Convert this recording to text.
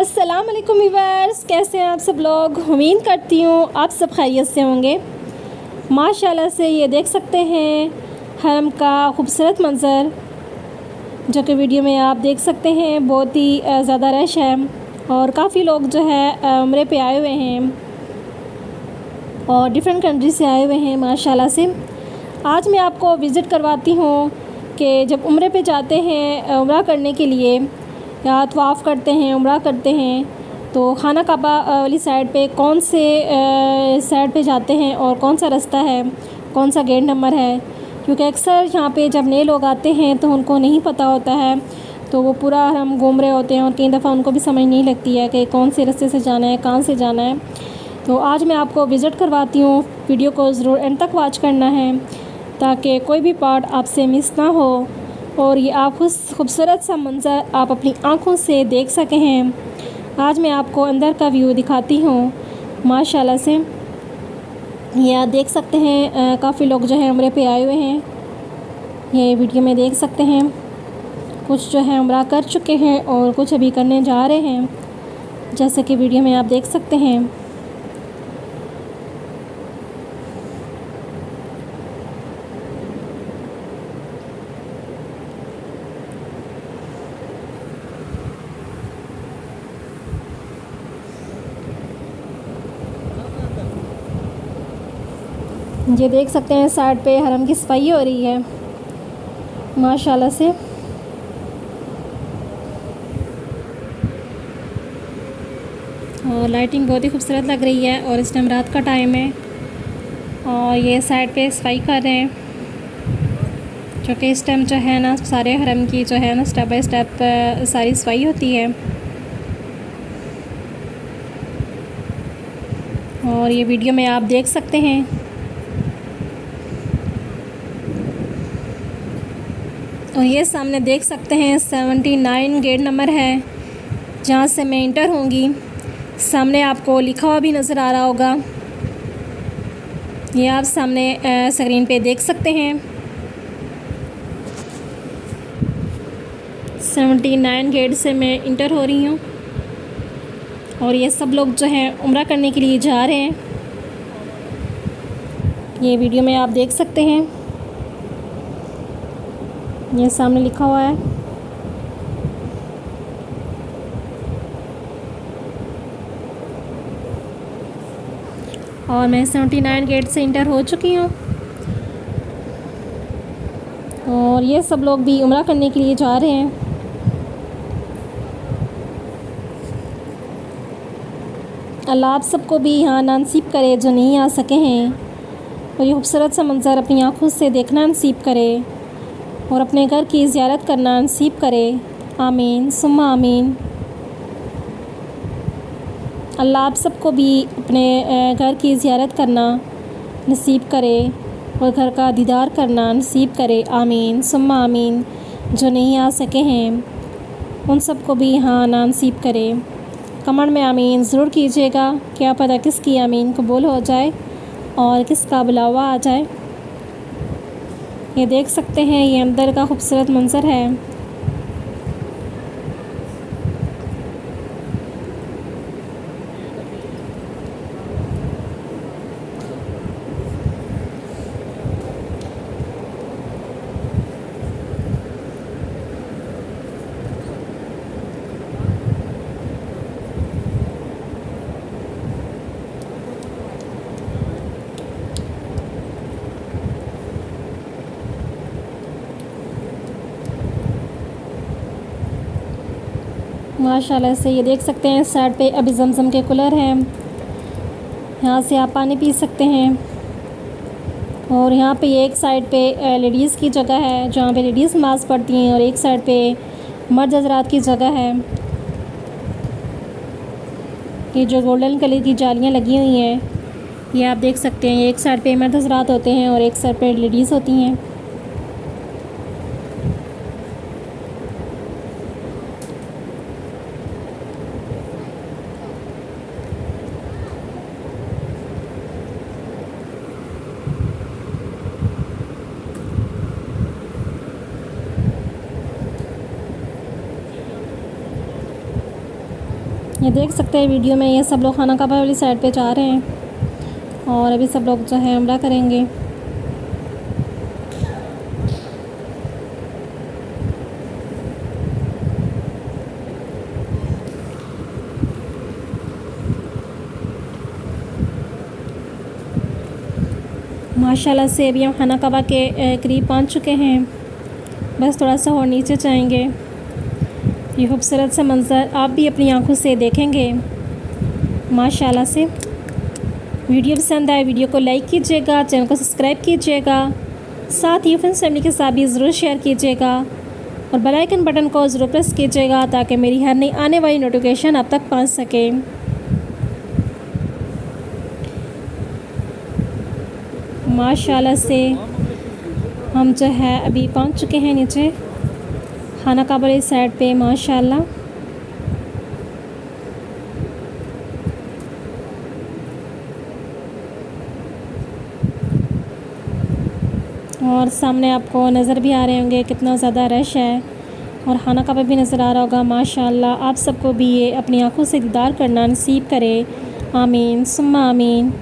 अस्सलाम वालेकुम व्यूअर्स, कैसे हैं आप सब लोग। उम्मीद करती हूँ आप सब खैरियत से होंगे। माशाल्लाह से ये देख सकते हैं हरम का खूबसूरत मंज़र, जो कि वीडियो में आप देख सकते हैं। बहुत ही ज़्यादा रश है और काफ़ी लोग जो है उम्रे पे आए हुए हैं और डिफरेंट कंट्री से आए हुए हैं माशाल्लाह से। आज मैं आपको विज़िट करवाती हूँ कि जब उम्रे पे जाते हैं उम्रा करने के लिए या तवाफ़ करते हैं, उम्रा करते हैं, तो खाना काबा वाली साइड पे कौन से साइड पे जाते हैं और कौन सा रास्ता है, कौन सा गेट नंबर है। क्योंकि अक्सर यहाँ पे जब नए लोग आते हैं तो उनको नहीं पता होता है, तो वो पूरा हम घूम रहे होते हैं और कई दफ़ा उनको भी समझ नहीं लगती है कि कौन से रास्ते से जाना है, कहाँ से जाना है। तो आज मैं आपको विज़िट करवाती हूँ। वीडियो को ज़रूर एंड तक वॉच करना है ताकि कोई भी पार्ट आपसे मिस ना हो और ये आप खूबसूरत सा मंज़र आप अपनी आँखों से देख सकें हैं। आज मैं आपको अंदर का व्यू दिखाती हूँ माशाल्लाह से। ये आप देख सकते हैं काफ़ी लोग जो है उम्रे पे आए हुए हैं। ये वीडियो में देख सकते हैं कुछ जो है उम्रा कर चुके हैं और कुछ अभी करने जा रहे हैं, जैसे कि वीडियो में आप देख सकते हैं। ये देख सकते हैं साइड पे हरम की सफाई हो रही है माशाल्लाह से। और लाइटिंग बहुत ही खूबसूरत लग रही है और इस टाइम रात का टाइम है और ये साइड पे सफाई कर रहे हैं, जो कि इस टाइम जो है ना सारे हरम की जो है ना स्टेप बाय स्टेप सारी सफाई होती है। और ये वीडियो में आप देख सकते हैं। और ये सामने देख सकते हैं 79 गेट नंबर है जहाँ से मैं इंटर होंगी। सामने आपको लिखा हुआ भी नज़र आ रहा होगा, ये आप सामने स्क्रीन पे देख सकते हैं। 79 गेट से मैं इंटर हो रही हूँ और ये सब लोग जो हैं उम्रा करने के लिए जा रहे हैं। ये वीडियो में आप देख सकते हैं, ये सामने लिखा हुआ है। और मैं 79 गेट से इंटर हो चुकी हूँ और ये सब लोग भी उम्रा करने के लिए जा रहे हैं। अल्लाह आप सबको भी यहाँ नसीब करे जो नहीं आ सके हैं, और ये खूबसूरत सा मंज़र अपनी आँखों से देखना नसीब करे और अपने घर की ज़ियारत करना नसीब करे। आमीन सुम्मा आमीन। अल्लाह आप सबको भी अपने घर की ज़ियारत करना नसीब करे और घर का दीदार करना नसीब करे। आमीन सुम्मा आमीन। जो नहीं आ सके हैं उन सबको भी यहाँ आना नसीब करे। कमेंट में आमीन ज़रूर कीजिएगा, क्या पता किसकी आमीन कबूल हो जाए और किसका बुलावा आ जाए। ये देख सकते हैं ये अंदर का खूबसूरत मंज़र है। माशाल्लाह से ये देख सकते हैं साइड पे अभी जमज़म के कूलर हैं, यहाँ से आप पानी पी सकते हैं। और यहाँ पे एक साइड पे लेडीज़ की जगह है जहाँ पे लेडीज़ नमाज़ पढ़ती हैं और एक साइड पे मर्द हज़रात की जगह है। ये जो गोल्डन कलर की जालियाँ लगी हुई हैं ये आप देख सकते हैं, एक साइड पे मर्द हज़रात होते हैं और एक साइड पे लेडीज़ होती हैं। ये देख सकते हैं वीडियो में, ये सब लोग खाना काबा वाली साइड पे जा रहे हैं और अभी सब लोग जो है उम्रा करेंगे। माशाल्लाह से अभी हम खाना काबा के करीब पहुंच चुके हैं, बस थोड़ा सा और नीचे जाएंगे। ये खूबसूरत सा मंज़र आप भी अपनी आंखों से देखेंगे माशाल्लाह से। वीडियो पसंद आए वीडियो को लाइक कीजिएगा, चैनल को सब्सक्राइब कीजिएगा, साथ ही फ्रेंड्स फैमिली के साथ भी ज़रूर शेयर कीजिएगा और बेल आइकन बटन को ज़रूर प्रेस कीजिएगा ताकि मेरी हर नई आने वाली नोटिफिकेशन आप तक पहुंच सके। माशाल्लाह से हम जो है अभी पहुंच चुके हैं नीचे खाना काबा वाली साइड पे माशाल्लाह। और सामने आपको नज़र भी आ रहे होंगे कितना ज़्यादा रश है और खाना काबा भी नज़र आ रहा होगा माशाल्लाह। आप सबको भी ये अपनी आंखों से दीदार करना नसीब करे। आमीन सुम्मा आमीन।